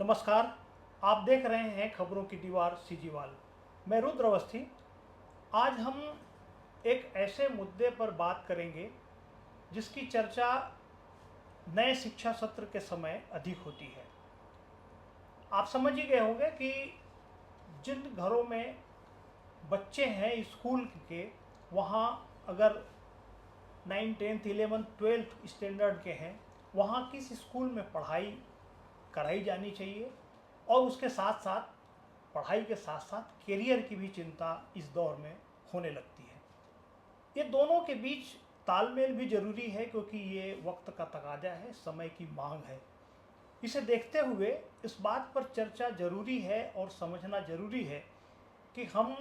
नमस्कार। आप देख रहे हैं खबरों की दीवार सीजीवाल। मैं रुद्र अवस्थी। आज हम एक ऐसे मुद्दे पर बात करेंगे जिसकी चर्चा नए शिक्षा सत्र के समय अधिक होती है। आप समझ ही गए होंगे कि जिन घरों में बच्चे हैं स्कूल के, वहाँ अगर 9, 10, 11, 12 स्टैंडर्ड के हैं, वहाँ किस स्कूल में पढ़ाई कराई जानी चाहिए और उसके साथ साथ पढ़ाई के साथ साथ करियर की भी चिंता इस दौर में होने लगती है। ये दोनों के बीच तालमेल भी जरूरी है क्योंकि ये वक्त का तकाजा है, समय की मांग है। इसे देखते हुए इस बात पर चर्चा जरूरी है और समझना जरूरी है कि हम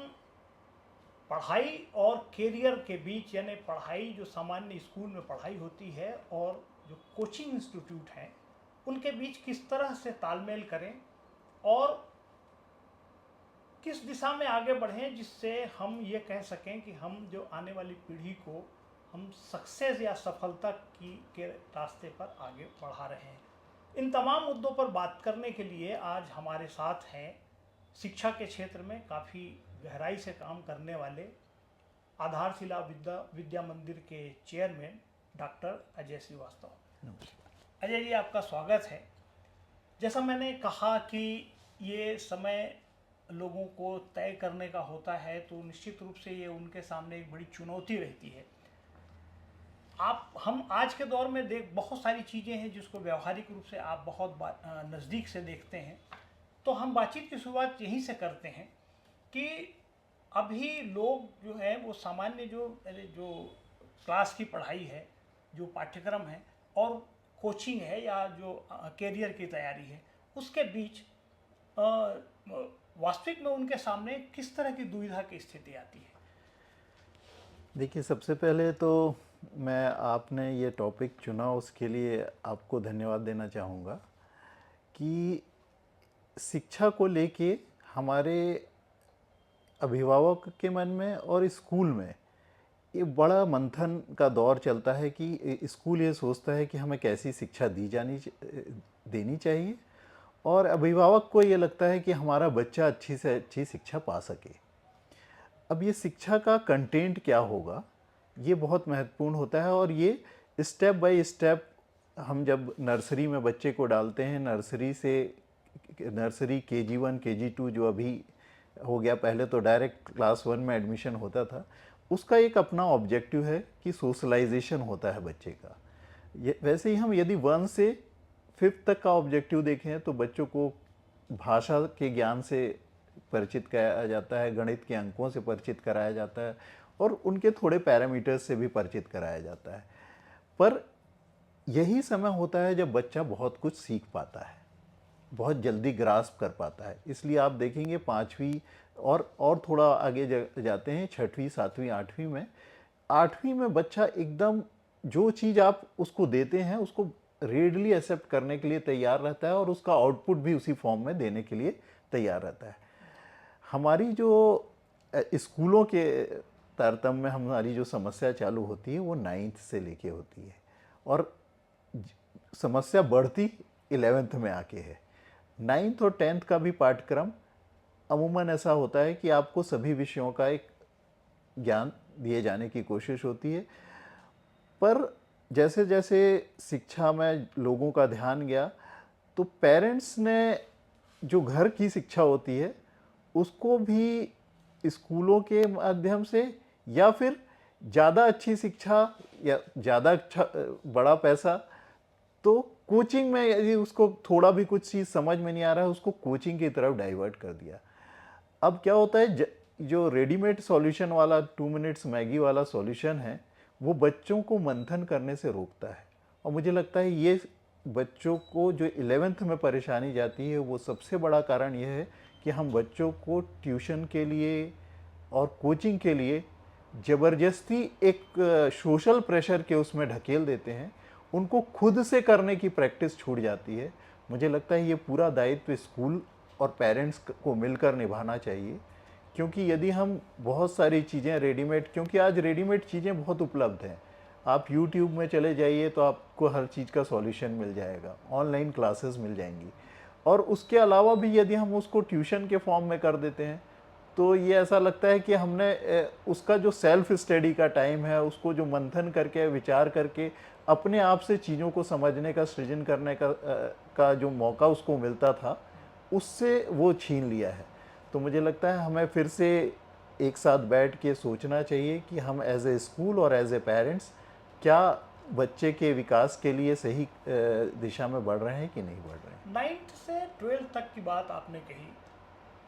पढ़ाई और करियर के बीच, यानी पढ़ाई जो सामान्य स्कूल में पढ़ाई होती है और जो कोचिंग इंस्टीट्यूट हैं, उनके बीच किस तरह से तालमेल करें और किस दिशा में आगे बढ़ें जिससे हम ये कह सकें कि हम जो आने वाली पीढ़ी को हम सक्सेस या सफलता के रास्ते पर आगे बढ़ा रहे हैं। इन तमाम मुद्दों पर बात करने के लिए आज हमारे साथ हैं शिक्षा के क्षेत्र में काफ़ी गहराई से काम करने वाले आधारशिला विद्या मंदिर के चेयरमैन डॉक्टर अजय श्रीवास्तव। अजय जी, आपका स्वागत है। जैसा मैंने कहा कि ये समय लोगों को तय करने का होता है, तो निश्चित रूप से ये उनके सामने एक बड़ी चुनौती रहती है। हम आज के दौर में बहुत सारी चीज़ें हैं जिसको व्यवहारिक रूप से आप बहुत नज़दीक से देखते हैं। तो हम बातचीत की शुरुआत यहीं से करते हैं कि अभी लोग जो है वो सामान्य जो क्लास की पढ़ाई है, जो पाठ्यक्रम है और कोचिंग है या जो करियर की तैयारी है, उसके बीच वास्तविक में उनके सामने किस तरह की दुविधा की स्थिति आती है? देखिए, सबसे पहले तो मैं आपने ये टॉपिक चुना उसके लिए आपको धन्यवाद देना चाहूँगा कि शिक्षा को लेके हमारे अभिभावक के मन में और स्कूल में ये बड़ा मंथन का दौर चलता है कि स्कूल ये सोचता है कि हमें कैसी शिक्षा देनी चाहिए और अभिभावक को ये लगता है कि हमारा बच्चा अच्छी से अच्छी शिक्षा पा सके। अब ये शिक्षा का कंटेंट क्या होगा, ये बहुत महत्वपूर्ण होता है और ये स्टेप बाय स्टेप हम जब नर्सरी में बच्चे को डालते हैं, नर्सरी KG1 KG2 जो अभी हो गया, पहले तो डायरेक्ट क्लास 1 में एडमिशन होता था, उसका एक अपना ऑब्जेक्टिव है कि सोशलाइजेशन होता है बच्चे का। वैसे ही हम यदि 1 से 5th तक का ऑब्जेक्टिव देखें तो बच्चों को भाषा के ज्ञान से परिचित कराया जाता है, गणित के अंकों से परिचित कराया जाता है और उनके थोड़े पैरामीटर्स से भी परिचित कराया जाता है। पर यही समय होता है जब बच्चा बहुत कुछ सीख पाता है, बहुत जल्दी ग्रास्प कर पाता है। इसलिए आप देखेंगे 5वीं और थोड़ा आगे जाते हैं 6वीं 7वीं 8वीं में। 8वीं में बच्चा एकदम जो चीज़ आप उसको देते हैं उसको रेडली एक्सेप्ट करने के लिए तैयार रहता है और उसका आउटपुट भी उसी फॉर्म में देने के लिए तैयार रहता है। हमारी जो स्कूलों के तारतम्य में हमारी जो समस्या चालू होती है वो 9th से लेके होती है और समस्या बढ़ती 11th में आके है। 9th और 10th का भी पाठ्यक्रम अमूमन ऐसा होता है कि आपको सभी विषयों का एक ज्ञान दिए जाने की कोशिश होती है, पर जैसे जैसे शिक्षा में लोगों का ध्यान गया तो पेरेंट्स ने जो घर की शिक्षा होती है उसको भी स्कूलों के माध्यम से या फिर ज़्यादा अच्छी शिक्षा या ज़्यादा अच्छा बड़ा पैसा, तो कोचिंग में यदि उसको थोड़ा भी कुछ चीज़ समझ में नहीं आ रहा है उसको कोचिंग की तरफ डाइवर्ट कर दिया। अब क्या होता है, जो रेडीमेड सॉल्यूशन वाला 2 मिनट्स मैगी वाला सॉल्यूशन है वो बच्चों को मंथन करने से रोकता है और मुझे लगता है ये बच्चों को जो 11th में परेशानी जाती है वो सबसे बड़ा कारण यह है कि हम बच्चों को ट्यूशन के लिए और कोचिंग के लिए ज़बरदस्ती एक सोशल प्रेशर के उसमें ढकेल देते हैं, उनको खुद से करने की प्रैक्टिस छूट जाती है। मुझे लगता है ये पूरा दायित्व स्कूल और पेरेंट्स को मिलकर निभाना चाहिए, क्योंकि यदि हम बहुत सारी चीज़ें रेडीमेड, क्योंकि आज रेडीमेड चीज़ें बहुत उपलब्ध हैं, आप YouTube में चले जाइए तो आपको हर चीज़ का सॉल्यूशन मिल जाएगा, ऑनलाइन क्लासेस मिल जाएंगी, और उसके अलावा भी यदि हम उसको ट्यूशन के फॉर्म में कर देते हैं तो ये ऐसा लगता है कि हमने उसका जो सेल्फ स्टडी का टाइम है, उसको जो मंथन करके विचार करके अपने आप से चीज़ों को समझने का, सृजन करने का जो मौका उसको मिलता था, उससे वो छीन लिया है। तो मुझे लगता है हमें फिर से एक साथ बैठ के सोचना चाहिए कि हम एज ए स्कूल और एज ए पेरेंट्स क्या बच्चे के विकास के लिए सही दिशा में बढ़ रहे हैं कि नहीं बढ़ रहे हैं। 9th से 12th तक की बात आपने कही,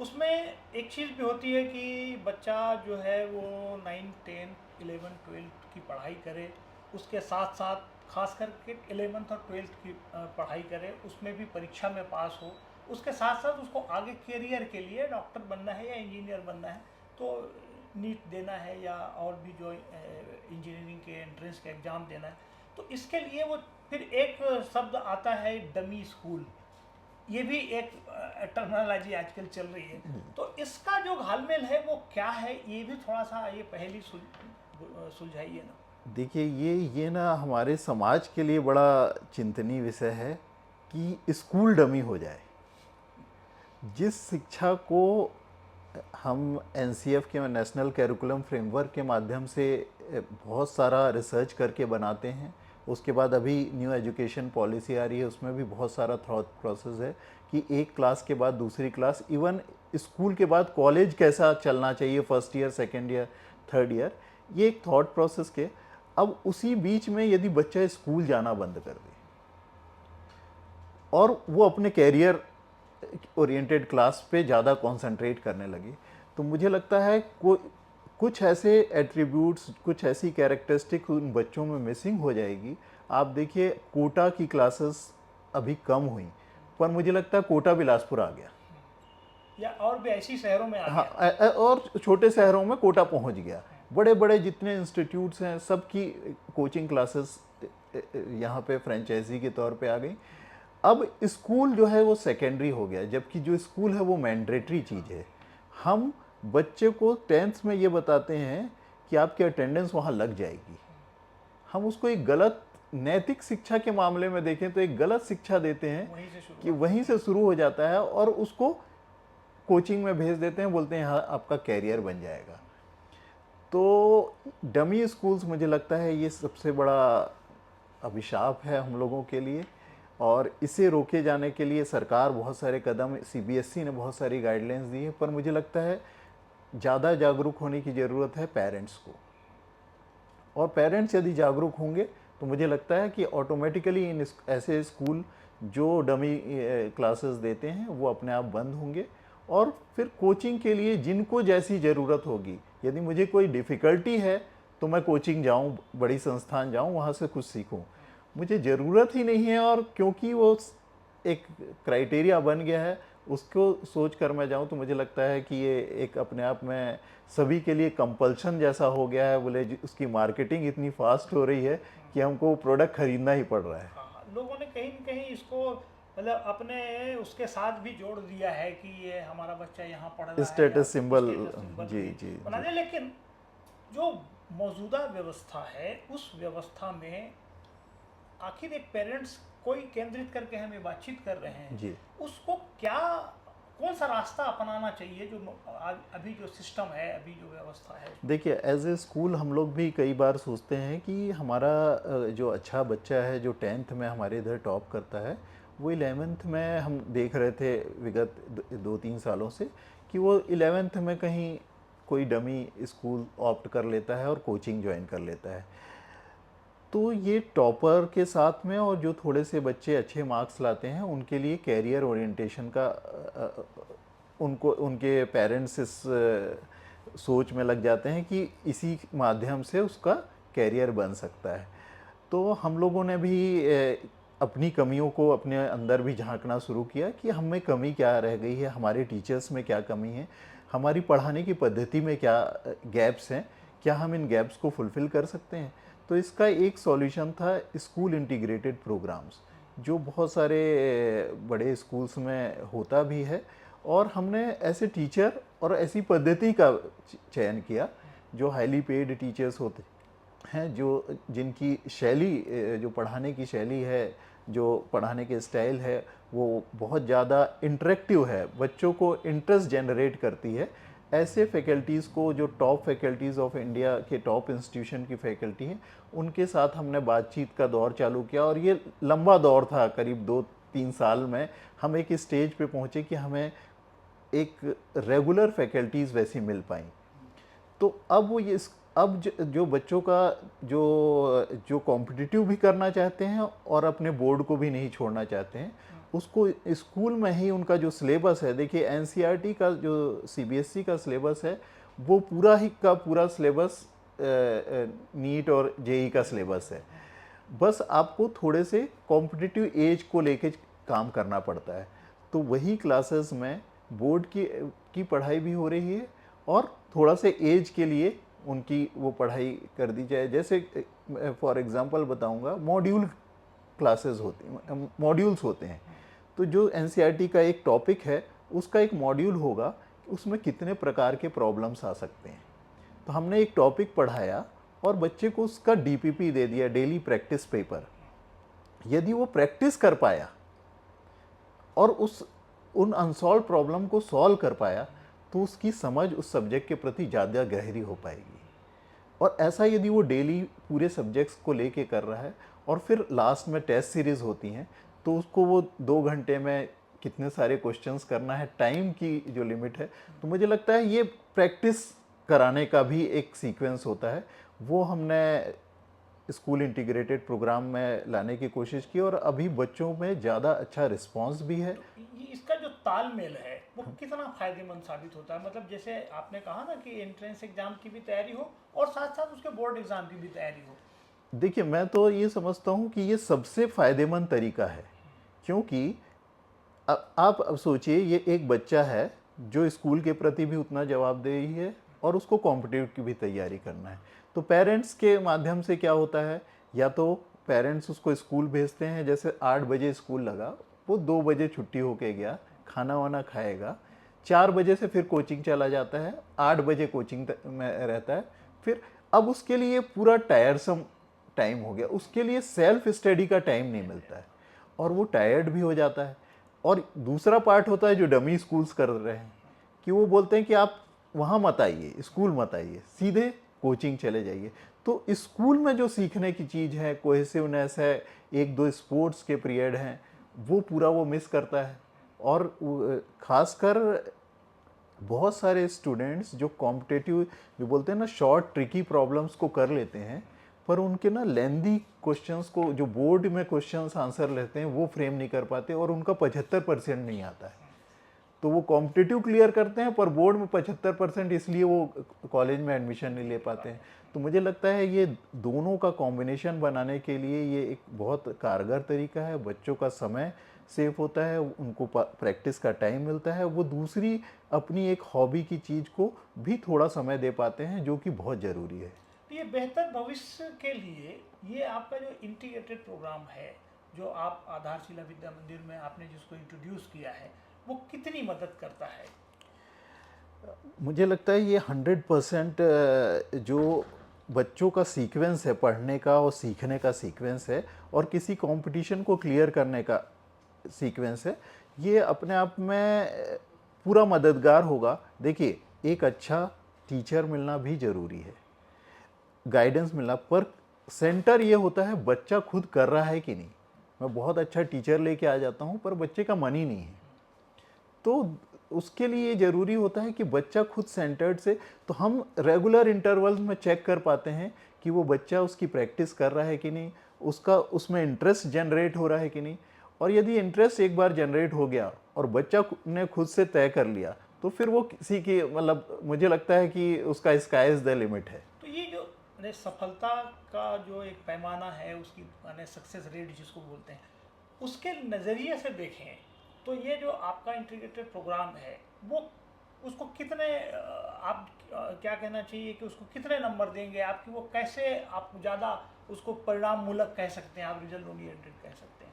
उसमें एक चीज़ भी होती है कि बच्चा जो है वो 9, 10, 11, 12 की पढ़ाई करे, उसके साथ साथ खास करके 11th और 12th की पढ़ाई करे, उसमें भी परीक्षा में पास हो, उसके साथ साथ उसको आगे करियर के लिए डॉक्टर बनना है या इंजीनियर बनना है तो नीट देना है या और भी जो इंजीनियरिंग के एंट्रेंस के एग्ज़ाम देना है, तो इसके लिए वो फिर एक शब्द आता है डमी स्कूल, ये भी एक टर्मिनोलॉजी आजकल चल रही है। तो इसका जो घालमेल है वो क्या है, ये भी थोड़ा सा ये पहली सुलझाइए ना। देखिए ये ना हमारे समाज के लिए बड़ा चिंतनीय विषय है कि स्कूल डमी हो जाए। जिस शिक्षा को हम एनसीएफ के नेशनल कैरिकुलम फ्रेमवर्क के माध्यम से बहुत सारा रिसर्च करके बनाते हैं, उसके बाद अभी न्यू एजुकेशन पॉलिसी आ रही है, उसमें भी बहुत सारा थॉट प्रोसेस है कि एक क्लास के बाद दूसरी क्लास, इवन स्कूल के बाद कॉलेज कैसा चलना चाहिए, first year, second year, third year, ये एक थॉट प्रोसेस के। अब उसी बीच में यदि बच्चा स्कूल जाना बंद कर दे और वो अपने कैरियर ओरिएंटेड क्लास पे ज़्यादा कंसंट्रेट करने लगे, तो मुझे लगता है कुछ ऐसे एट्रीब्यूट्स, कुछ ऐसी कैरेक्टरिस्टिक उन बच्चों में मिसिंग हो जाएगी। आप देखिए कोटा की क्लासेस अभी कम हुई, पर मुझे लगता है कोटा बिलासपुर आ गया, या और भी ऐसी शहरों में आ गया। हाँ, और छोटे शहरों में कोटा पहुंच गया। बड़े बड़े जितने इंस्टीट्यूट्स हैं सबकी कोचिंग क्लासेस यहाँ पे फ्रेंचाइजी के तौर पे आ गई। अब स्कूल जो है वो सेकेंडरी हो गया, जबकि जो स्कूल है वो मैंडेटरी चीज़ है। हम बच्चे को 10th में ये बताते हैं कि आपकी अटेंडेंस वहाँ लग जाएगी। हम उसको एक गलत नैतिक शिक्षा के मामले में देखें तो एक गलत शिक्षा देते हैं कि वहीं से शुरू हो जाता है और उसको कोचिंग में भेज देते हैं, बोलते हैं हाँ आपका कैरियर बन जाएगा। तो डमी स्कूल्स मुझे लगता है ये सबसे बड़ा अभिशाप है हम लोगों के लिए, और इसे रोके जाने के लिए सरकार बहुत सारे कदम, सीबीएसई ने बहुत सारी गाइडलाइंस दी है, पर मुझे लगता है ज़्यादा जागरूक होने की ज़रूरत है पेरेंट्स को। और पेरेंट्स यदि जागरूक होंगे तो मुझे लगता है कि ऑटोमेटिकली इन ऐसे स्कूल जो डमी क्लासेस देते हैं वो अपने आप बंद होंगे, और फिर कोचिंग के लिए जिनको जैसी ज़रूरत होगी, यदि मुझे कोई डिफ़िकल्टी है तो मैं कोचिंग जाऊँ, बड़ी संस्थान जाऊँ, वहाँ से कुछ सीखूँ। मुझे ज़रूरत ही नहीं है और क्योंकि वो एक क्राइटेरिया बन गया है उसको सोच कर मैं जाऊँ, तो मुझे लगता है कि ये एक अपने आप में सभी के लिए कंपल्शन जैसा हो गया है। बोले उसकी मार्केटिंग इतनी फास्ट हो रही है कि हमको प्रोडक्ट खरीदना ही पड़ रहा है। लोगों ने कहीं न कहीं इसको मतलब अपने उसके साथ भी जोड़ दिया है कि ये हमारा बच्चा यहाँ पढ़ रहा है, स्टेटस सिंबल जी जी बना दे। लेकिन जो मौजूदा व्यवस्था है उस व्यवस्था में आखिर एक पेरेंट्स कोई केंद्रित करके हम ये बातचीत कर रहे हैं जी, उसको क्या, कौन सा रास्ता अपनाना चाहिए जो आज अभी जो सिस्टम है, अभी जो व्यवस्था है। देखिए एज ए स्कूल हम लोग भी कई बार सोचते हैं कि हमारा जो अच्छा बच्चा है जो 10th में हमारे इधर टॉप करता है, वो 11th में हम देख रहे थे विगत 2-3 सालों से कि वो 11th में कहीं कोई डमी स्कूल ऑप्ट कर लेता है और कोचिंग ज्वाइन कर लेता है। तो ये टॉपर के साथ में और जो थोड़े से बच्चे अच्छे मार्क्स लाते हैं उनके लिए कैरियर ओरिएंटेशन का उनको उनके पेरेंट्स इस सोच में लग जाते हैं कि इसी माध्यम से उसका कैरियर बन सकता है। तो हम लोगों ने भी अपनी कमियों को अपने अंदर भी झांकना शुरू किया कि हमें कमी क्या रह गई है, हमारे टीचर्स में क्या कमी है, हमारी पढ़ाने की पद्धति में क्या गैप्स हैं, क्या हम इन गैप्स को फुलफ़िल कर सकते हैं। तो इसका एक सॉल्यूशन था स्कूल इंटीग्रेटेड प्रोग्राम्स, जो बहुत सारे बड़े स्कूल्स में होता भी है, और हमने ऐसे टीचर और ऐसी पद्धति का चयन किया जो हाईली पेड टीचर्स होते हैं जो जिनकी शैली जो पढ़ाने की शैली है, जो पढ़ाने के स्टाइल है, वो बहुत ज़्यादा इंटरेक्टिव है, बच्चों को इंटरेस्ट जनरेट करती है। ऐसे फैकल्टीज़ को, जो टॉप फैकल्टीज़ ऑफ इंडिया के टॉप इंस्टीट्यूशन की फैकल्टी हैं, उनके साथ हमने बातचीत का दौर चालू किया और ये लंबा दौर था, करीब 2-3 साल में हम एक स्टेज पे पहुँचे कि हमें एक रेगुलर फैकल्टीज़ वैसी मिल पाई। तो अब वो ये अब जो बच्चों का जो जो कॉम्पिटिटिव भी करना चाहते हैं और अपने बोर्ड को भी नहीं छोड़ना चाहते हैं, उसको स्कूल में ही उनका जो सिलेबस है, देखिए एनसीईआरटी का जो सीबीएसई का सिलेबस है, वो पूरा ही का पूरा सिलेबस नीट और जेई का सिलेबस है। बस आपको थोड़े से कॉम्पिटिटिव एज को लेके काम करना पड़ता है। तो वही क्लासेस में बोर्ड की पढ़ाई भी हो रही है और थोड़ा से एज के लिए उनकी वो पढ़ाई कर दी जाए। जैसे फॉर एग्जांपल बताऊंगा, मॉड्यूल क्लासेस होती हैं, मॉड्यूल्स होते हैं। तो जो एनसीईआरटी का एक टॉपिक है, उसका एक मॉड्यूल होगा, उसमें कितने प्रकार के प्रॉब्लम्स आ सकते हैं। तो हमने एक टॉपिक पढ़ाया और बच्चे को उसका डीपीपी दे दिया, डेली प्रैक्टिस पेपर। यदि वो प्रैक्टिस कर पाया और उन अनसॉल्व प्रॉब्लम को सॉल्व कर पाया, तो उसकी समझ उस सब्जेक्ट के प्रति ज़्यादा गहरी हो पाएगी। और ऐसा यदि वो डेली पूरे सब्जेक्ट्स को लेके कर रहा है और फिर लास्ट में टेस्ट सीरीज़ होती हैं, तो उसको वो 2 घंटे में कितने सारे क्वेश्चंस करना है, टाइम की जो लिमिट है। तो मुझे लगता है ये प्रैक्टिस कराने का भी एक सीक्वेंस होता है, वो हमने स्कूल इंटीग्रेटेड प्रोग्राम में लाने की कोशिश की और अभी बच्चों में ज़्यादा अच्छा रिस्पांस भी है। इसका जो तालमेल है वो कितना फायदेमंद साबित होता है? मतलब जैसे आपने कहा ना कि एंट्रेंस एग्जाम की भी तैयारी हो और साथ साथ उसके बोर्ड एग्जाम की भी तैयारी हो। देखिए, मैं तो ये समझता हूँ कि ये सबसे फ़ायदेमंद तरीका है, क्योंकि आप अब सोचिए, ये एक बच्चा है जो स्कूल के प्रति भी उतना जवाबदेही है और उसको कॉम्पिटिटिव की भी तैयारी करना है। तो पेरेंट्स के माध्यम से क्या होता है, या तो पेरेंट्स उसको स्कूल भेजते हैं, जैसे 8 बजे स्कूल लगा, वो 2 बजे छुट्टी होके गया, खाना वाना खाएगा, 4 बजे से फिर कोचिंग चला जाता है, 8 बजे कोचिंग में रहता है। फिर अब उसके लिए पूरा टायरसम टाइम हो गया, उसके लिए सेल्फ स्टडी का टाइम नहीं मिलता है और वो टायर्ड भी हो जाता है। और दूसरा पार्ट होता है जो डमी स्कूल्स कर रहे हैं, कि वो बोलते हैं कि आप वहाँ मत आइए, स्कूल मत आइए, सीधे कोचिंग चले जाइए। तो स्कूल में जो सीखने की चीज़ है, कोहेसिवनेस है, 1-2 स्पोर्ट्स के पीरियड हैं, वो पूरा वो मिस करता है। और खासकर बहुत सारे स्टूडेंट्स जो कॉम्पिटेटिव, जो बोलते हैं ना, शॉर्ट ट्रिकी प्रॉब्लम्स को कर लेते हैं, पर उनके ना लेंदी क्वेश्चंस को, जो बोर्ड में क्वेश्चंस आंसर लेते हैं, वो फ्रेम नहीं कर पाते और उनका 75% नहीं आता है। तो वो कॉम्पिटिटिव क्लियर करते हैं पर बोर्ड में 75%, इसलिए वो कॉलेज में एडमिशन नहीं ले पाते हैं। तो मुझे लगता है ये दोनों का कॉम्बिनेशन बनाने के लिए ये एक बहुत कारगर तरीका है। बच्चों का समय सेव होता है, उनको प्रैक्टिस का टाइम मिलता है, वो दूसरी अपनी एक हॉबी की चीज़ को भी थोड़ा समय दे पाते हैं, जो कि बहुत ज़रूरी है। ये बेहतर भविष्य के लिए ये आपका जो इंटीग्रेटेड प्रोग्राम है, जो आप आधारशिला विद्या मंदिर में आपने जिसको इंट्रोड्यूस किया है, वो कितनी मदद करता है? मुझे लगता है ये 100% जो बच्चों का सीक्वेंस है, पढ़ने का और सीखने का सीक्वेंस है और किसी कंपटीशन को क्लियर करने का सीक्वेंस है, ये अपने आप में पूरा मददगार होगा। देखिए, एक अच्छा टीचर मिलना भी ज़रूरी है, गाइडेंस मिलना, पर सेंटर ये होता है बच्चा खुद कर रहा है कि नहीं। मैं बहुत अच्छा टीचर लेके आ जाता हूँ पर बच्चे का मन ही नहीं है, तो उसके लिए ज़रूरी होता है कि बच्चा खुद सेंटर्ड से, तो हम रेगुलर इंटरवल्स में चेक कर पाते हैं कि वो बच्चा उसकी प्रैक्टिस कर रहा है कि नहीं, उसका उसमें इंटरेस्ट जनरेट हो रहा है कि नहीं। और यदि इंटरेस्ट एक बार जनरेट हो गया और बच्चा ने खुद से तय कर लिया, तो फिर वो किसी की, मतलब मुझे लगता है कि उसका स्काई इज़ द लिमिट है। तो ये जो सफलता का जो एक पैमाना है, उसकी सक्सेस रेट जिसको बोलते हैं, उसके नज़रिए से देखें तो ये जो आपका इंटीग्रेटेड प्रोग्राम है, वो उसको कितने आप क्या कहना चाहिए कि उसको कितने नंबर देंगे आप, कि वो कैसे आप ज़्यादा उसको परिणाम मूलक कह सकते हैं, आप रिजल्ट ओरिएंटेड कह सकते हैं?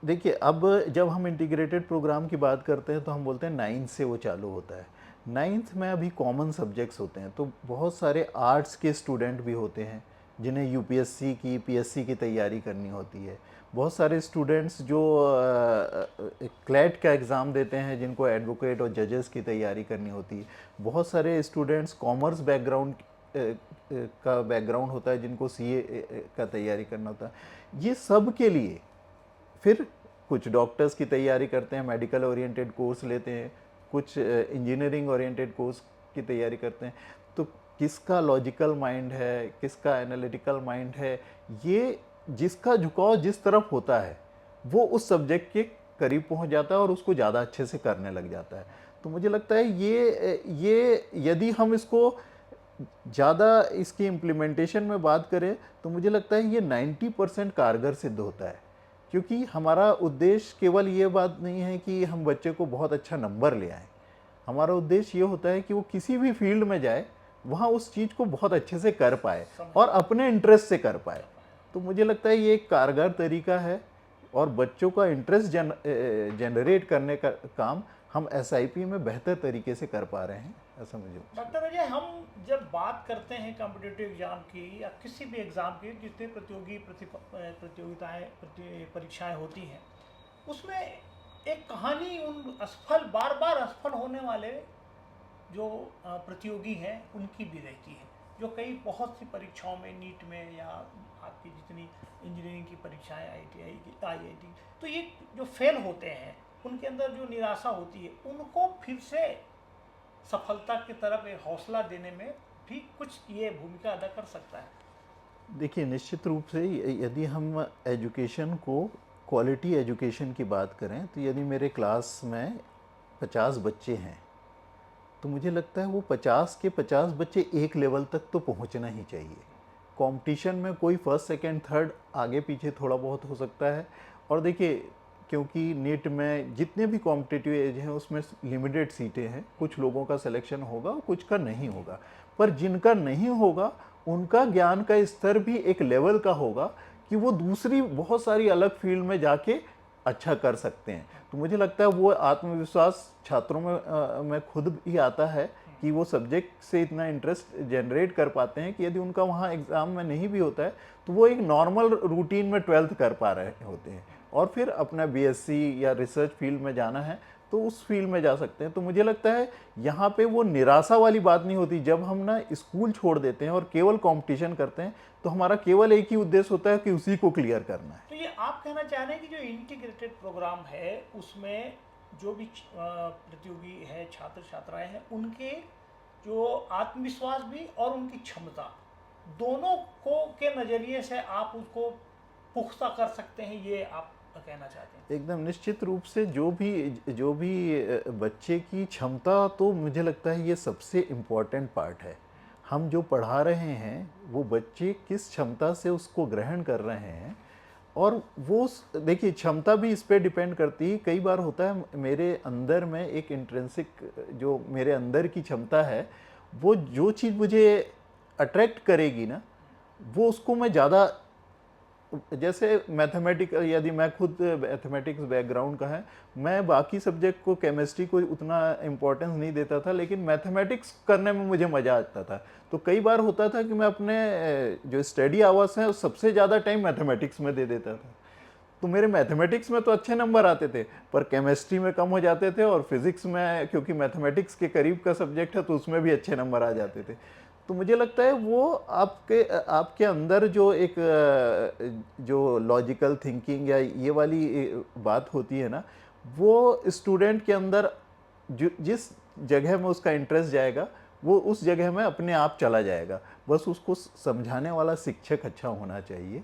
देखिए, अब जब हम इंटीग्रेटेड प्रोग्राम की बात करते हैं तो हम बोलते हैं 9th से वो चालू होता है। 9th में अभी कॉमन सब्जेक्ट्स होते हैं, तो बहुत सारे आर्ट्स के स्टूडेंट भी होते हैं, जिन्हें यूपीएससी की पीएससी की तैयारी करनी होती है, बहुत सारे स्टूडेंट्स जो क्लैट का एग्ज़ाम देते हैं जिनको एडवोकेट और जजेस की तैयारी करनी होती है, बहुत सारे स्टूडेंट्स कॉमर्स बैकग्राउंड का बैकग्राउंड होता है जिनको सीए का तैयारी करना होता है। ये सब के लिए फिर कुछ डॉक्टर्स की तैयारी करते हैं, मेडिकल ओरिएंटेड कोर्स लेते हैं, कुछ इंजीनियरिंग ओरिएंटेड कोर्स की तैयारी करते हैं। तो किसका लॉजिकल माइंड है, किसका एनालिटिकल माइंड है, ये जिसका झुकाव जिस तरफ होता है वो उस सब्जेक्ट के करीब पहुंच जाता है और उसको ज़्यादा अच्छे से करने लग जाता है। तो मुझे लगता है ये यदि हम इसको ज़्यादा इसकी इम्प्लीमेंटेशन में बात करें तो मुझे लगता है ये 90% कारगर सिद्ध होता है, क्योंकि हमारा उद्देश्य केवल ये बात नहीं है कि हम बच्चे को बहुत अच्छा नंबर ले आएँ। हमारा उद्देश्य ये होता है कि वो किसी भी फील्ड में जाए वहाँ उस चीज़ को बहुत अच्छे से कर पाए और अपने इंटरेस्ट से कर पाए। तो मुझे लगता है ये एक कारगर तरीका है और बच्चों का इंटरेस्ट जनरेट करने का काम हम एसआईपी में बेहतर तरीके से कर पा रहे हैं, ऐसा मुझे। डॉक्टर अजय, हम जब बात करते हैं कॉम्पिटिटिव एग्जाम की या किसी भी एग्ज़ाम की, जितने प्रतियोगिताएं परीक्षाएं होती हैं, उसमें एक कहानी उन बार बार असफल होने वाले जो प्रतियोगी हैं उनकी भी रहती है, जो कई बहुत सी परीक्षाओं में, नीट में या आपकी जितनी इंजीनियरिंग की परीक्षाएं, आईटीआई की, आईआईटी, तो ये जो फेल होते हैं उनके अंदर जो निराशा होती है, उनको फिर से सफलता की तरफ एक हौसला देने में भी कुछ ये भूमिका अदा कर सकता है। देखिए, निश्चित रूप से यदि हम एजुकेशन को क्वालिटी एजुकेशन की बात करें तो यदि मेरे क्लास में 50 बच्चे हैं तो मुझे लगता है वो 50 के 50 बच्चे एक लेवल तक तो पहुंचना ही चाहिए। कंपटीशन में कोई फर्स्ट सेकंड थर्ड आगे पीछे थोड़ा बहुत हो सकता है। और देखिए, क्योंकि नीट में जितने भी कॉम्पिटिटिव एज हैं उसमें लिमिटेड सीटें हैं, कुछ लोगों का सिलेक्शन होगा, कुछ का नहीं होगा, पर जिनका नहीं होगा उनका ज्ञान का स्तर भी एक लेवल का होगा कि वो दूसरी बहुत सारी अलग फील्ड में जाके अच्छा कर सकते हैं। तो मुझे लगता है वो आत्मविश्वास छात्रों में खुद भी आता है कि वो सब्जेक्ट से इतना इंटरेस्ट जनरेट कर पाते हैं कि यदि उनका वहाँ एग्ज़ाम में नहीं भी होता है तो वो एक नॉर्मल रूटीन में 12th कर पा रहे होते हैं और फिर अपना बीएससी या रिसर्च फील्ड में जाना है तो उस फील्ड में जा सकते हैं। तो मुझे लगता है यहाँ पे वो निराशा वाली बात नहीं होती। जब हम ना स्कूल छोड़ देते हैं और केवल कंपटीशन करते हैं तो हमारा केवल एक ही उद्देश्य होता है कि उसी को क्लियर करना है। तो ये आप कहना चाह रहे हैं कि जो इंटीग्रेटेड प्रोग्राम है उसमें जो भी प्रतियोगी है, छात्र छात्राएं हैं, उनके जो आत्मविश्वास भी और उनकी क्षमता दोनों को के नज़रिए से आप उसको पुख्ता कर सकते हैं, ये आप कहना चाहते हैं? एकदम निश्चित रूप से जो भी बच्चे की क्षमता, तो मुझे लगता है ये सबसे इम्पोर्टेंट पार्ट है। हम जो पढ़ा रहे हैं वो बच्चे किस क्षमता से उसको ग्रहण कर रहे हैं और वो देखिए क्षमता भी इस पे डिपेंड करती है। कई बार होता है मेरे अंदर में एक इंट्रिंसिक जो मेरे अंदर की क्षमता है, वो जो चीज़ मुझे अट्रैक्ट करेगी ना वो उसको मैं ज़्यादा, जैसे मैथमेटिक्स, यदि मैं खुद मैथमेटिक्स बैकग्राउंड का है, मैं बाकी सब्जेक्ट को, केमिस्ट्री को उतना इम्पोर्टेंस नहीं देता था, लेकिन मैथमेटिक्स करने में मुझे मज़ा आता था। तो कई बार होता था कि मैं अपने जो स्टडी आवर्स हैं सबसे ज़्यादा टाइम मैथमेटिक्स में दे देता था। तो मेरे मैथमेटिक्स में तो अच्छे नंबर आते थे पर केमिस्ट्री में कम हो जाते थे और फिज़िक्स में, क्योंकि मैथमेटिक्स के करीब का सब्जेक्ट है तो उसमें भी अच्छे नंबर आ जाते थे। तो मुझे लगता है वो आपके अंदर जो एक जो लॉजिकल थिंकिंग या ये वाली बात होती है ना, वो स्टूडेंट के अंदर जिस जगह में उसका इंटरेस्ट जाएगा वो उस जगह में अपने आप चला जाएगा। बस उसको समझाने वाला शिक्षक अच्छा होना चाहिए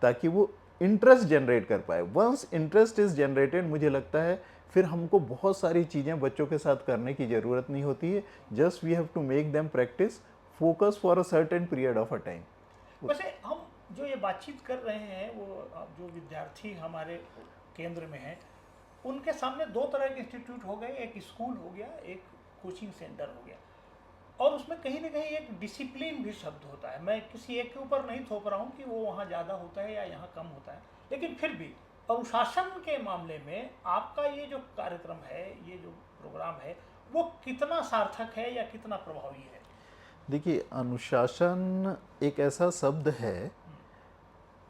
ताकि वो इंटरेस्ट जनरेट कर पाए। वंस इंटरेस्ट इज जनरेटेड, मुझे लगता है फिर हमको बहुत सारी चीज़ें बच्चों के साथ करने की ज़रूरत नहीं होती है। Just we have to make them practice focus for a certain period of a time. वैसे हम जो ये बातचीत कर रहे हैं वो जो विद्यार्थी हमारे केंद्र में हैं उनके सामने दो तरह के इंस्टीट्यूट हो गए, एक स्कूल हो गया, एक कोचिंग सेंटर हो गया, और उसमें कहीं ना कहीं एक डिसिप्लिन भी शब्द होता है। मैं किसी एक के ऊपर नहीं थोप रहा हूँ कि वो वहाँ ज़्यादा होता है या यहाँ कम होता है, लेकिन फिर भी अनुशासन के मामले में आपका ये जो कार्यक्रम है, ये जो प्रोग्राम है, वो कितना सार्थक है या कितना प्रभावी है? देखिए, अनुशासन एक ऐसा शब्द है,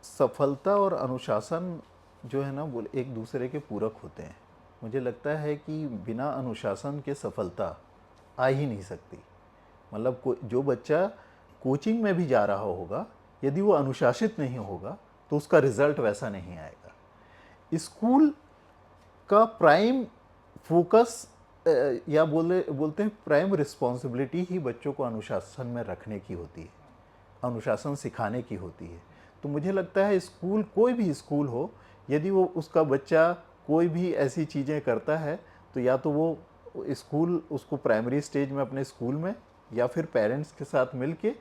सफलता और अनुशासन जो है ना वो एक दूसरे के पूरक होते हैं। मुझे लगता है कि बिना अनुशासन के सफलता आ ही नहीं सकती। मतलब जो बच्चा कोचिंग में भी जा रहा होगा, यदि वो अनुशासित नहीं होगा तो उसका रिजल्ट वैसा नहीं आएगा। स्कूल का प्राइम फोकस या बोलते हैं प्राइम रिस्पॉन्सिबिलिटी ही बच्चों को अनुशासन में रखने की होती है, अनुशासन सिखाने की होती है। तो मुझे लगता है स्कूल, कोई भी स्कूल हो, यदि वो उसका बच्चा कोई भी ऐसी चीज़ें करता है तो या तो वो स्कूल उसको प्राइमरी स्टेज में अपने स्कूल में या फिर पेरेंट्स के साथ मिलके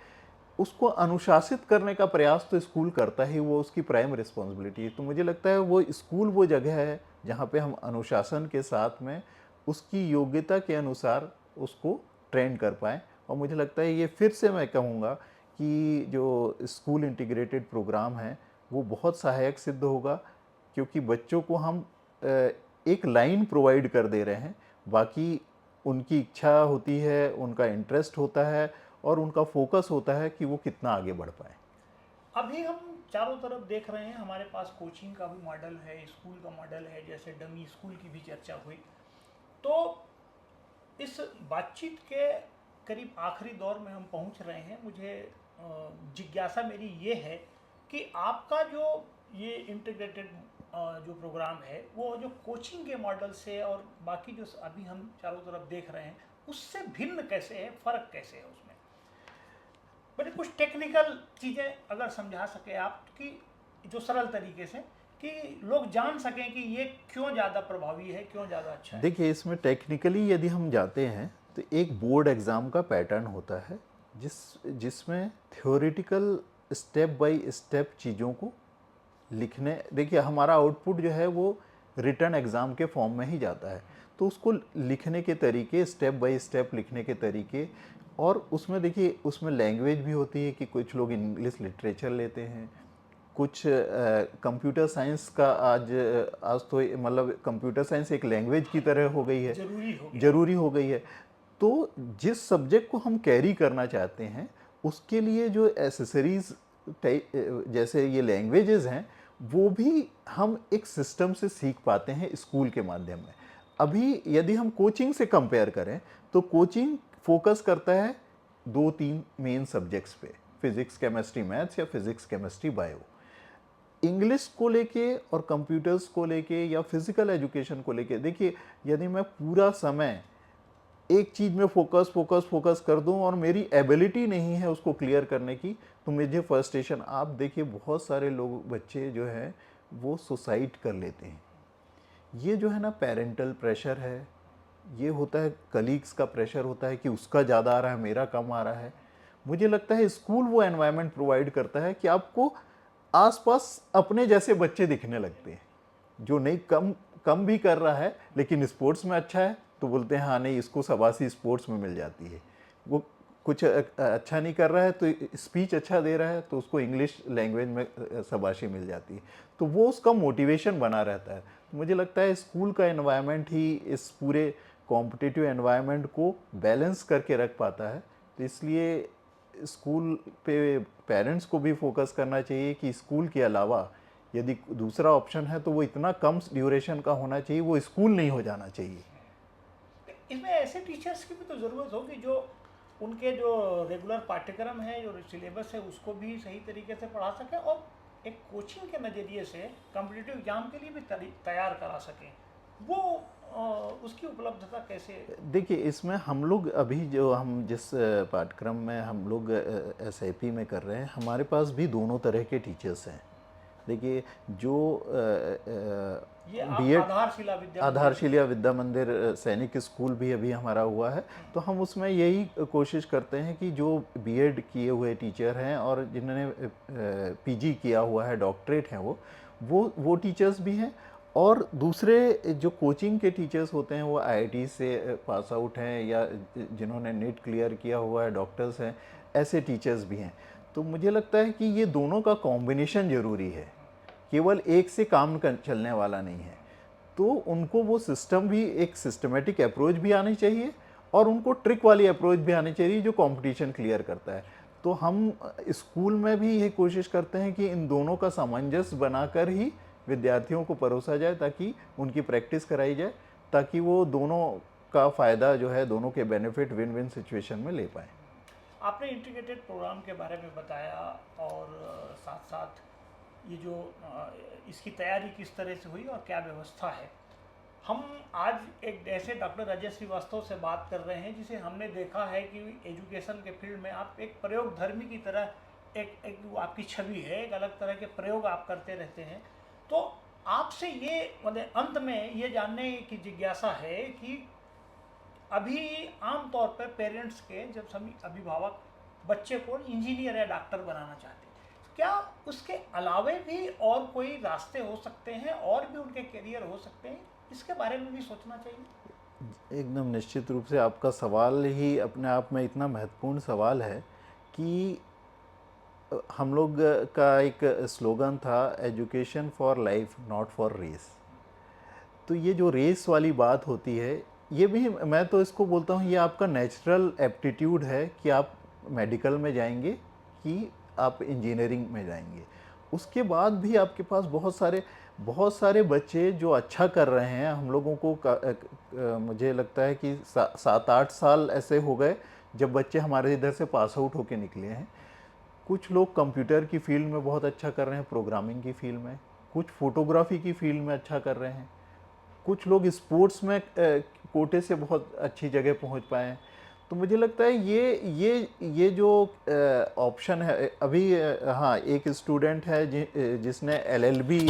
उसको अनुशासित करने का प्रयास तो स्कूल करता ही, वो उसकी प्राइम रिस्पॉन्सिबिलिटी है। तो मुझे लगता है वो स्कूल वो जगह है जहाँ पे हम अनुशासन के साथ में उसकी योग्यता के अनुसार उसको ट्रेन कर पाएँ। और मुझे लगता है ये फिर से मैं कहूँगा कि जो स्कूल इंटीग्रेटेड प्रोग्राम है वो बहुत सहायक सिद्ध होगा, क्योंकि बच्चों को हम एक लाइन प्रोवाइड कर दे रहे हैं, बाकी उनकी इच्छा होती है, उनका इंटरेस्ट होता है और उनका फोकस होता है कि वो कितना आगे बढ़ पाए। अभी हम चारों तरफ देख रहे हैं, हमारे पास कोचिंग का भी मॉडल है, स्कूल का मॉडल है, जैसे डमी स्कूल की भी चर्चा हुई। तो इस बातचीत के करीब आखिरी दौर में हम पहुंच रहे हैं। मुझे जिज्ञासा मेरी ये है कि आपका जो ये इंटीग्रेटेड जो प्रोग्राम है वो जो कोचिंग के मॉडल से और बाकी जो अभी हम चारों तरफ देख रहे हैं उससे भिन्न कैसे है, फ़र्क कैसे है उसमें? बड़े कुछ टेक्निकल चीज़ें अगर समझा सके आप, कि जो सरल तरीके से कि लोग जान सकें कि ये क्यों ज़्यादा प्रभावी है, क्यों ज़्यादा अच्छा है। देखिए, इसमें टेक्निकली यदि हम जाते हैं तो एक बोर्ड एग्ज़ाम का पैटर्न होता है जिसमें थ्योरेटिकल स्टेप बाय स्टेप चीज़ों को लिखने, देखिए हमारा आउटपुट जो है वो रिटर्न एग्ज़ाम के फॉर्म में ही जाता है, तो उसको लिखने के तरीके, स्टेप बाय स्टेप लिखने के तरीके, और उसमें देखिए उसमें लैंग्वेज भी होती है कि कुछ लोग इंग्लिश लिटरेचर लेते हैं, कुछ कंप्यूटर साइंस का आज तो मतलब कंप्यूटर साइंस एक लैंग्वेज की तरह हो गई है, ज़रूरी हो गई है। तो जिस सब्जेक्ट को हम कैरी करना चाहते हैं उसके लिए जो एसेसरीज जैसे ये लैंग्वेजेस हैं वो भी हम एक सिस्टम से सीख पाते हैं स्कूल के माध्यम में। अभी यदि हम कोचिंग से कंपेयर करें तो कोचिंग फोकस करता है 2-3 मेन सब्जेक्ट्स पे, फिजिक्स केमिस्ट्री मैथ्स या फिजिक्स केमिस्ट्री बायो। इंग्लिश को लेके और कंप्यूटर्स को लेके या फिजिकल एजुकेशन को लेके, देखिए यदि मैं पूरा समय एक चीज़ में फोकस कर दूं और मेरी एबिलिटी नहीं है उसको क्लियर करने की, तो मुझे फ्रस्ट्रेशन, आप देखिए बहुत सारे लोग, बच्चे जो हैं वो सुसाइड कर लेते हैं। ये जो है ना पेरेंटल प्रेशर है, ये होता है कलीग्स का प्रेशर होता है कि उसका ज़्यादा आ रहा है, मेरा कम आ रहा है। मुझे लगता है स्कूल वो एनवायरनमेंट प्रोवाइड करता है कि आपको आसपास अपने जैसे बच्चे दिखने लगते हैं, जो नहीं कम कम भी कर रहा है लेकिन स्पोर्ट्स में अच्छा है तो बोलते हैं हाँ नहीं, इसको शाबाशी स्पोर्ट्स में मिल जाती है। वो कुछ अच्छा नहीं कर रहा है तो स्पीच अच्छा दे रहा है तो उसको इंग्लिश लैंग्वेज में शाबाशी मिल जाती है, तो वो उसका मोटिवेशन बना रहता है। मुझे लगता है स्कूल का एनवायरनमेंट ही इस पूरे कॉम्पिटिटिव एनवायरनमेंट को बैलेंस करके रख पाता है। तो इसलिए स्कूल पे पेरेंट्स को भी फोकस करना चाहिए कि स्कूल के अलावा यदि दूसरा ऑप्शन है तो वो इतना कम ड्यूरेशन का होना चाहिए, वो स्कूल नहीं हो जाना चाहिए। इसमें ऐसे टीचर्स की भी तो ज़रूरत होगी जो उनके जो रेगुलर पाठ्यक्रम है, जो सिलेबस है, उसको भी सही तरीके से पढ़ा सकें और एक कोचिंग के नज़रिए से कॉम्पिटिटिव एग्जाम के लिए भी तैयार करा सकें। वो उसकी उपलब्धता कैसे? देखिए, इसमें हम लोग अभी जो हम जिस पाठ्यक्रम में हम लोग SIP में कर रहे हैं, हमारे पास भी दोनों तरह के टीचर्स हैं। देखिए, जो ये बीएड आधारशिला विद्या मंदिर सैनिक स्कूल भी अभी हमारा हुआ है, तो हम उसमें यही कोशिश करते हैं कि जो बीएड किए हुए टीचर हैं और जिन्होंने PG किया हुआ है, डॉक्टरेट हैं, वो टीचर्स भी हैं, और दूसरे जो कोचिंग के टीचर्स होते हैं वो IIT से पास आउट हैं या जिन्होंने नीट क्लियर किया हुआ है, डॉक्टर्स हैं, ऐसे टीचर्स भी हैं। तो मुझे लगता है कि ये दोनों का कॉम्बिनेशन ज़रूरी है, केवल एक से काम चलने वाला नहीं है। तो उनको वो सिस्टम भी, एक सिस्टमेटिक अप्रोच भी आनी चाहिए और उनको ट्रिक वाली अप्रोच भी आनी चाहिए जो कंपटीशन क्लियर करता है। तो हम स्कूल में भी यही कोशिश करते हैं कि इन दोनों का सामंजस्य बनाकर ही विद्यार्थियों को परोसा जाए, ताकि उनकी प्रैक्टिस कराई जाए, ताकि वो दोनों का फ़ायदा जो है, दोनों के बेनिफिट विन विन सिचुएशन में ले पाएँ। आपने इंटीग्रेटेड प्रोग्राम के बारे में बताया और साथ साथ ये जो इसकी तैयारी किस तरह से हुई और क्या व्यवस्था है। हम आज एक ऐसे डॉक्टर अजय श्रीवास्तव से बात कर रहे हैं जिसे हमने देखा है कि एजुकेशन के फील्ड में आप एक प्रयोगधर्मी की तरह एक आपकी छवि है, एक अलग तरह के प्रयोग आप करते रहते हैं। तो आपसे ये मतलब अंत में ये जानने की जिज्ञासा है कि अभी आमतौर पर पेरेंट्स के जब सभी अभिभावक बच्चे को इंजीनियर या डॉक्टर बनाना चाहते हैं, क्या उसके अलावे भी और कोई रास्ते हो सकते हैं और भी उनके करियर हो सकते हैं, इसके बारे में भी सोचना चाहिए? एकदम निश्चित रूप से आपका सवाल ही अपने आप में इतना महत्वपूर्ण सवाल है कि हम लोग का एक स्लोगन था, education for life not for race. तो ये जो रेस वाली बात होती है, ये भी मैं तो इसको बोलता हूँ ये आपका नेचुरल एप्टीट्यूड है कि आप मेडिकल में जाएंगे कि आप इंजीनियरिंग में जाएंगे। उसके बाद भी आपके पास बहुत सारे बच्चे जो अच्छा कर रहे हैं। हम लोगों को मुझे लगता है कि 7-8 साल ऐसे हो गए जब बच्चे हमारे इधर से पास आउट होके निकले हैं। कुछ लोग कंप्यूटर की फील्ड में बहुत अच्छा कर रहे हैं, प्रोग्रामिंग की फील्ड में, कुछ फोटोग्राफी की फील्ड में अच्छा कर रहे हैं, कुछ लोग स्पोर्ट्स में कोटे से बहुत अच्छी जगह पहुंच पाए हैं। तो मुझे लगता है ये जो ऑप्शन है अभी, हाँ, एक स्टूडेंट है जिसने LLB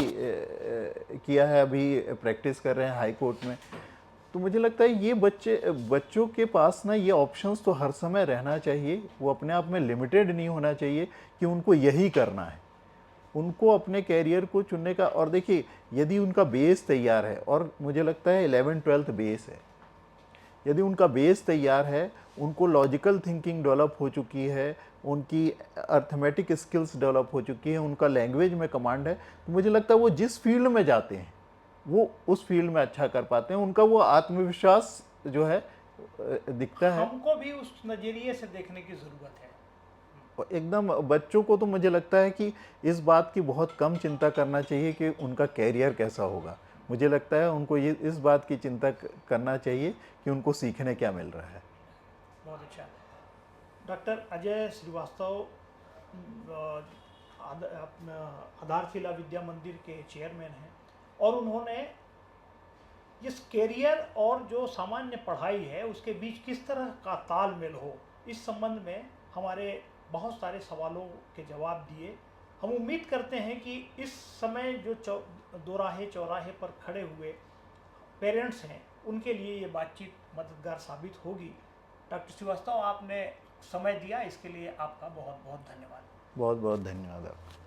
किया है, अभी प्रैक्टिस कर रहे हैं हाई कोर्ट में। तो मुझे लगता है ये बच्चों के पास ना ये ऑप्शंस तो हर समय रहना चाहिए। वो अपने आप में लिमिटेड नहीं होना चाहिए कि उनको यही करना है। उनको अपने कैरियर को चुनने का, और देखिए यदि उनका बेस तैयार है, और मुझे लगता है 11th-12th बेस है, यदि उनका बेस तैयार है, उनको लॉजिकल थिंकिंग डेवलप हो चुकी है, उनकी अर्थमेटिक स्किल्स डेवलप हो चुकी है, उनका लैंग्वेज में कमांड है, तो मुझे लगता है वो जिस फील्ड में जाते हैं वो उस फील्ड में अच्छा कर पाते हैं। उनका वो आत्मविश्वास जो है दिखता है। हमको भी उस नज़रिए से देखने की ज़रूरत है। एकदम बच्चों को तो मुझे लगता है कि इस बात की बहुत कम चिंता करना चाहिए कि उनका कैरियर कैसा होगा। मुझे लगता है उनको ये इस बात की चिंता करना चाहिए कि उनको सीखने क्या मिल रहा है। बहुत अच्छा। डॉक्टर अजय श्रीवास्तव आधारशिला विद्या मंदिर के चेयरमैन हैं और उन्होंने इस कैरियर और जो सामान्य पढ़ाई है उसके बीच किस तरह का तालमेल हो, इस संबंध में हमारे बहुत सारे सवालों के जवाब दिए। हम उम्मीद करते हैं कि इस समय जो दोराहे चौराहे पर खड़े हुए पेरेंट्स हैं उनके लिए ये बातचीत मददगार साबित होगी। डॉक्टर श्रीवास्तव, आपने समय दिया, इसके लिए आपका बहुत बहुत धन्यवाद। बहुत बहुत धन्यवाद आपका।